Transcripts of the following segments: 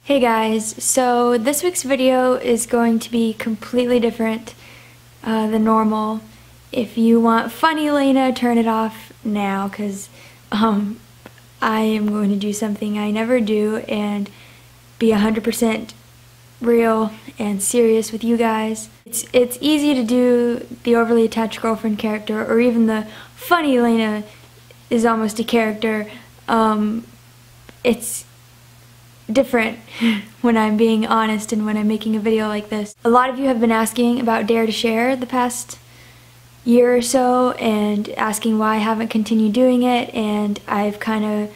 Hey guys, so this week's video is going to be completely different than normal. If you want funny Laina, turn it off now because I am going to do something I never do and be 100% real and serious with you guys. It's easy to do the overly attached girlfriend character, or even the funny Laina is almost a character. It's different when I'm being honest and when I'm making a video like this. A lot of you have been asking about Dare to Share the past year or so and asking why I haven't continued doing it, and I've kind of,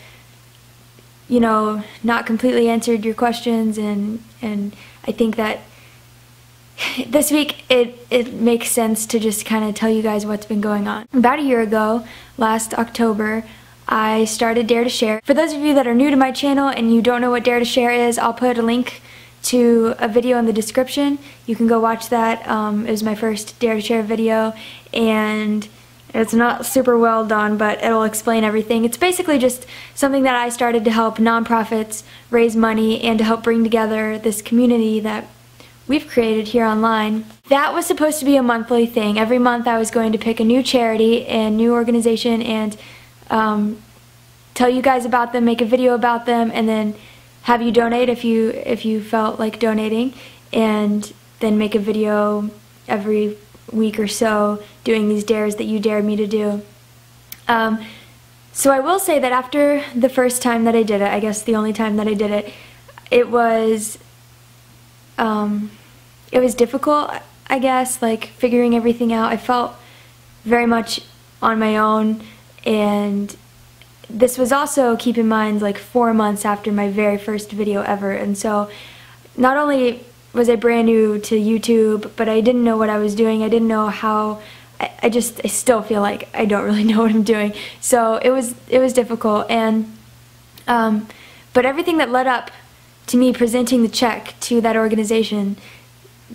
you know, not completely answered your questions, and I think that this week it makes sense to just kind of tell you guys what's been going on. About a year ago, last October, I started Dare to Share. For those of you that are new to my channel and you don't know what Dare to Share is, I'll put a link to a video in the description. You can go watch that. It was my first Dare to Share video, and it's not super well done, but it'll explain everything. It's basically just something that I started to help nonprofits raise money and to help bring together this community that we've created here online. That was supposed to be a monthly thing. Every month I was going to pick a new charity and new organization and tell you guys about them, make a video about them, and then have you donate if you felt like donating, and then make a video every week or so doing these dares that you dared me to do. So I will say that after the first time that I did it, I guess the only time that I did it, it was difficult, I guess, like figuring everything out. I felt very much on my own. And this was also, keep in mind, like 4 months after my very first video ever, and so not only was I brand new to YouTube, but I didn't know what I was doing. I didn't know how. I still feel like I don't really know what I'm doing. So it was difficult, and but everything that led up to me presenting the check to that organization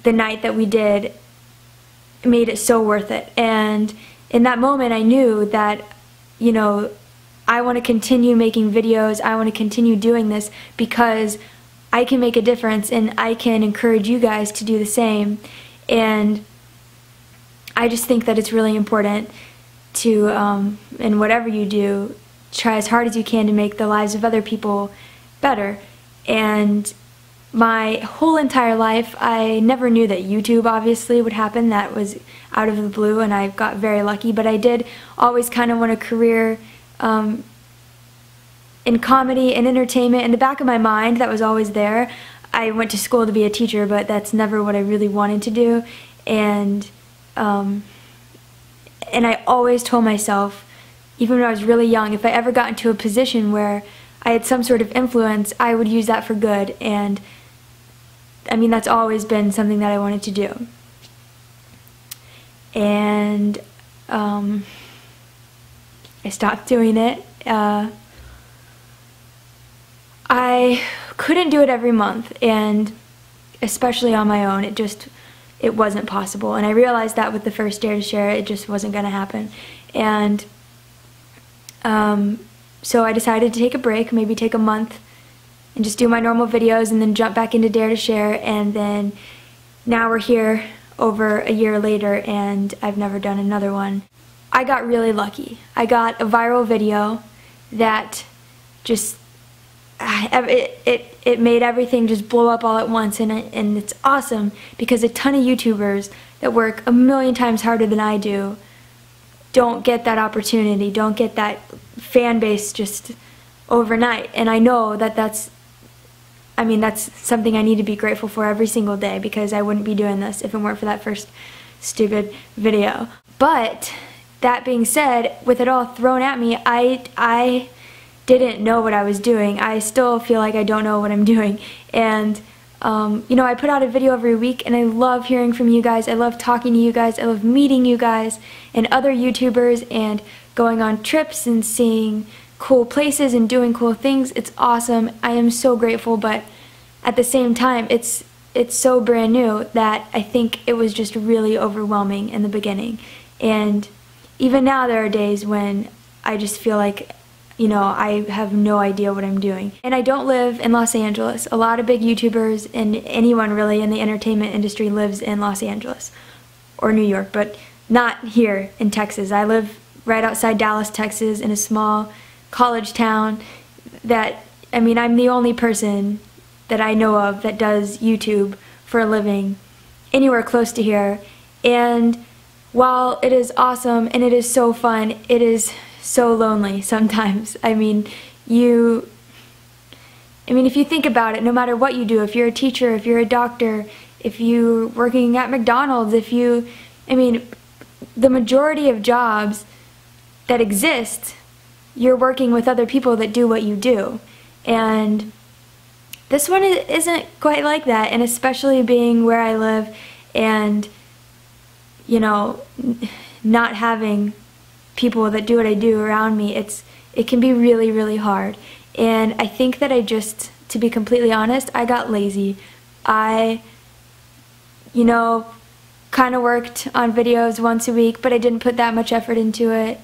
the night that we did made it so worth it. And in that moment, I knew that, you know, I want to continue making videos, I want to continue doing this because I can make a difference and I can encourage you guys to do the same. And I just think that it's really important to, in whatever you do, try as hard as you can to make the lives of other people better. And my whole entire life, I never knew that YouTube obviously would happen. That was out of the blue, and I got very lucky, but I did always kind of want a career in comedy and entertainment. In the back of my mind, that was always there. I went to school to be a teacher, but that's never what I really wanted to do. And I always told myself, even when I was really young, if I ever got into a position where I had some sort of influence, I would use that for good. And I mean, that's always been something that I wanted to do. And I stopped doing it. I couldn't do it every month, and especially on my own, it wasn't possible. And I realized that with the first Dare to Share, it just wasn't going to happen. And so I decided to take a break, maybe take a month, and just do my normal videos and then jump back into Dare to Share. And then now we're here over a year later and I've never done another one. I got really lucky. I got a viral video that just, it made everything just blow up all at once, and it's awesome because a ton of YouTubers that work a million times harder than I do don't get that opportunity, don't get that fan base just overnight. And I know that that's something I need to be grateful for every single day, because I wouldn't be doing this if it weren't for that first stupid video. But that being said, with it all thrown at me, I didn't know what I was doing. I still feel like I don't know what I'm doing. And you know, I put out a video every week, and I love hearing from you guys. I love talking to you guys. I love meeting you guys and other YouTubers and going on trips and seeing cool places and doing cool things. It's awesome. I am so grateful, but at the same time, it's so brand new that I think it was just really overwhelming in the beginning. And even now there are days when I just feel like you know, I have no idea what I'm doing. And I don't live in Los Angeles. A lot of big YouTubers and anyone really in the entertainment industry lives in Los Angeles or New York, but not here in Texas. I live right outside Dallas, Texas, in a small college town that, I mean, I'm the only person that I know of that does YouTube for a living anywhere close to here. And while it is awesome and it is so fun, it is so lonely sometimes. I mean, if you think about it, no matter what you do, if you're a teacher, if you're a doctor, if you're working at McDonald's, the majority of jobs that exist, you're working with other people that do what you do. And this one isn't quite like that, and especially being where I live and, you know, not having people that do what I do around me, it can be really, really hard. And I think that to be completely honest, I got lazy. I, you know, kind of worked on videos once a week, but I didn't put that much effort into it.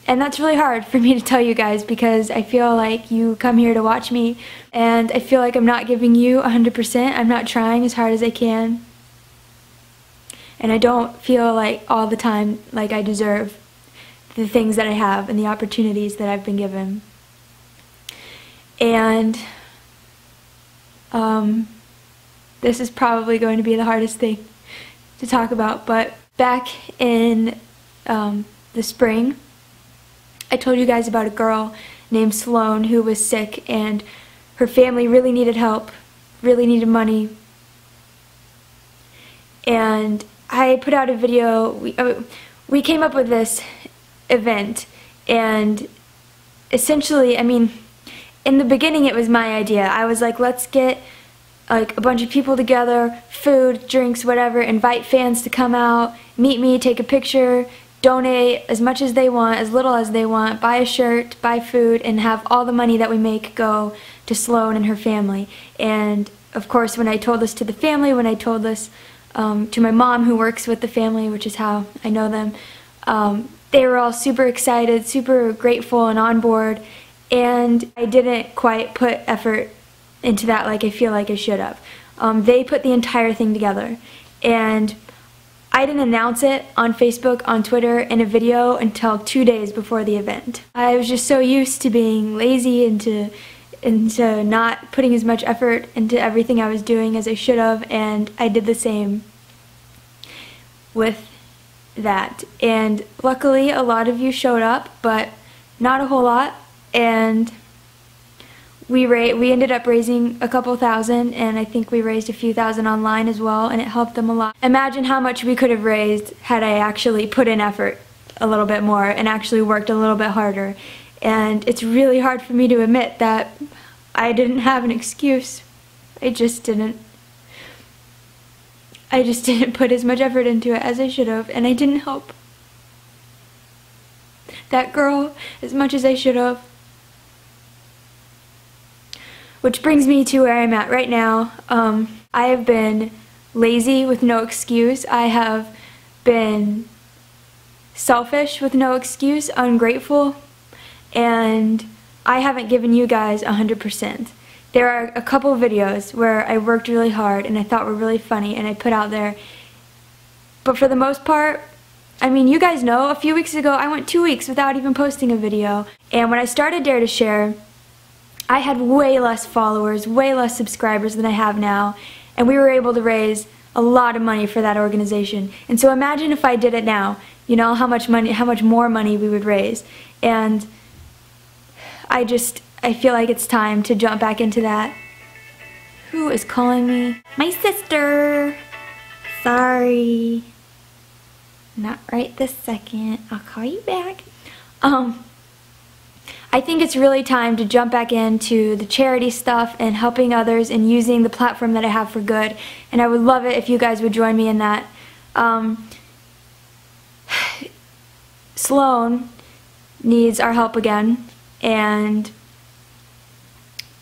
And that's really hard for me to tell you guys, because I feel like you come here to watch me, and I feel like I'm not giving you 100%. I'm not trying as hard as I can. And I don't feel like all the time like I deserve the things that I have and the opportunities that I've been given. And this is probably going to be the hardest thing to talk about, but back in the spring, I told you guys about a girl named Sloan who was sick, and her family really needed help, really needed money. And I put out a video. We came up with this event, and essentially, in the beginning it was my idea. I was like, let's get like a bunch of people together, food, drinks, whatever, invite fans to come out, meet me, take a picture, donate as much as they want, as little as they want, buy a shirt, buy food, and have all the money that we make go to Sloan and her family. And of course, when I told this to the family, when I told this to my mom who works with the family, which is how I know them, they were all super excited, super grateful and on board, and I didn't quite put effort into that like I feel like I should have. They put the entire thing together, and I didn't announce it on Facebook, on Twitter, in a video until 2 days before the event. I was just so used to being lazy and to not putting as much effort into everything I was doing as I should have, and I did the same with that. And luckily a lot of you showed up, but not a whole lot, and we ended up raising a couple thousand, and I think we raised a few thousand online as well, and it helped them a lot. Imagine how much we could have raised had I actually put in effort a little bit more and actually worked a little bit harder. And it's really hard for me to admit that I didn't have an excuse. I just didn't put as much effort into it as I should have, and I didn't help that girl as much as I should have. Which brings me to where I'm at right now. I have been lazy with no excuse. I have been selfish with no excuse, ungrateful, and I haven't given you guys 100%. There are a couple videos where I worked really hard and I thought were really funny and I put out there. But for the most part, you guys know, a few weeks ago I went 2 weeks without even posting a video. And when I started Dare to Share, I had way less followers, way less subscribers than I have now, and we were able to raise a lot of money for that organization. And so imagine if I did it now, you know, how much more money we would raise. And I feel like it's time to jump back into that. Who is calling me? My sister! Sorry. Not right this second. I'll call you back. I think it's really time to jump back into the charity stuff and helping others and using the platform that I have for good. And I would love it if you guys would join me in that. Sloan needs our help again, and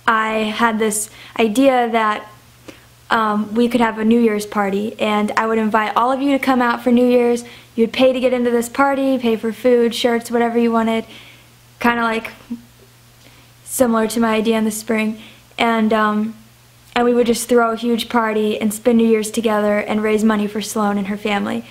I had this idea that we could have a New Year's party, and I would invite all of you to come out for New Year's. You'd pay to get into this party, pay for food, shirts, whatever you wanted. kind of like similar to my idea in the spring, and we would just throw a huge party and spend New Year's together and raise money for Sloan and her family.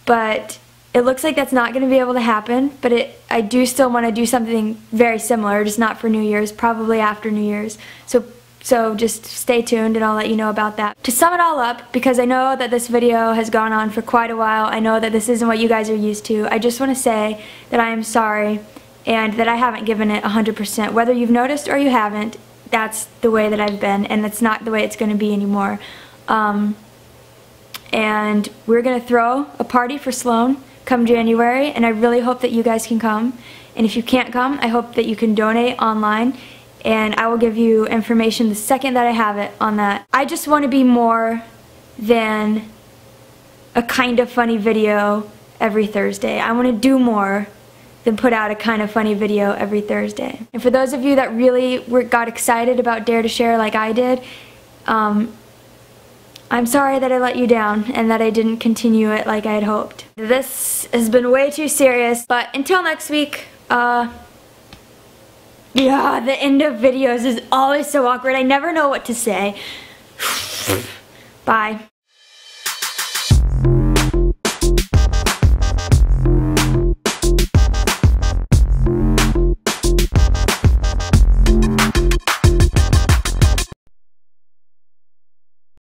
But it looks like that's not going to be able to happen, but I do still want to do something very similar, just not for New Year's, probably after New Year's. So just stay tuned and I'll let you know about that. To sum it all up, because I know that this video has gone on for quite a while, I know that this isn't what you guys are used to, I just want to say that I am sorry and that I haven't given it 100%. Whether you've noticed or you haven't, that's the way that I've been, and that's not the way it's going to be anymore. And we're going to throw a party for Sloan come January, and I really hope that you guys can come. And if you can't come, I hope that you can donate online, and I will give you information the second that I have it on that. I just want to be more than a kind of funny video every Thursday. I want to do more than put out a kind of funny video every Thursday. And for those of you that really got excited about Dare to Share like I did, I'm sorry that I let you down and that I didn't continue it like I had hoped. This has been way too serious, but until next week, yeah, the end of videos is always so awkward. I never know what to say. Bye.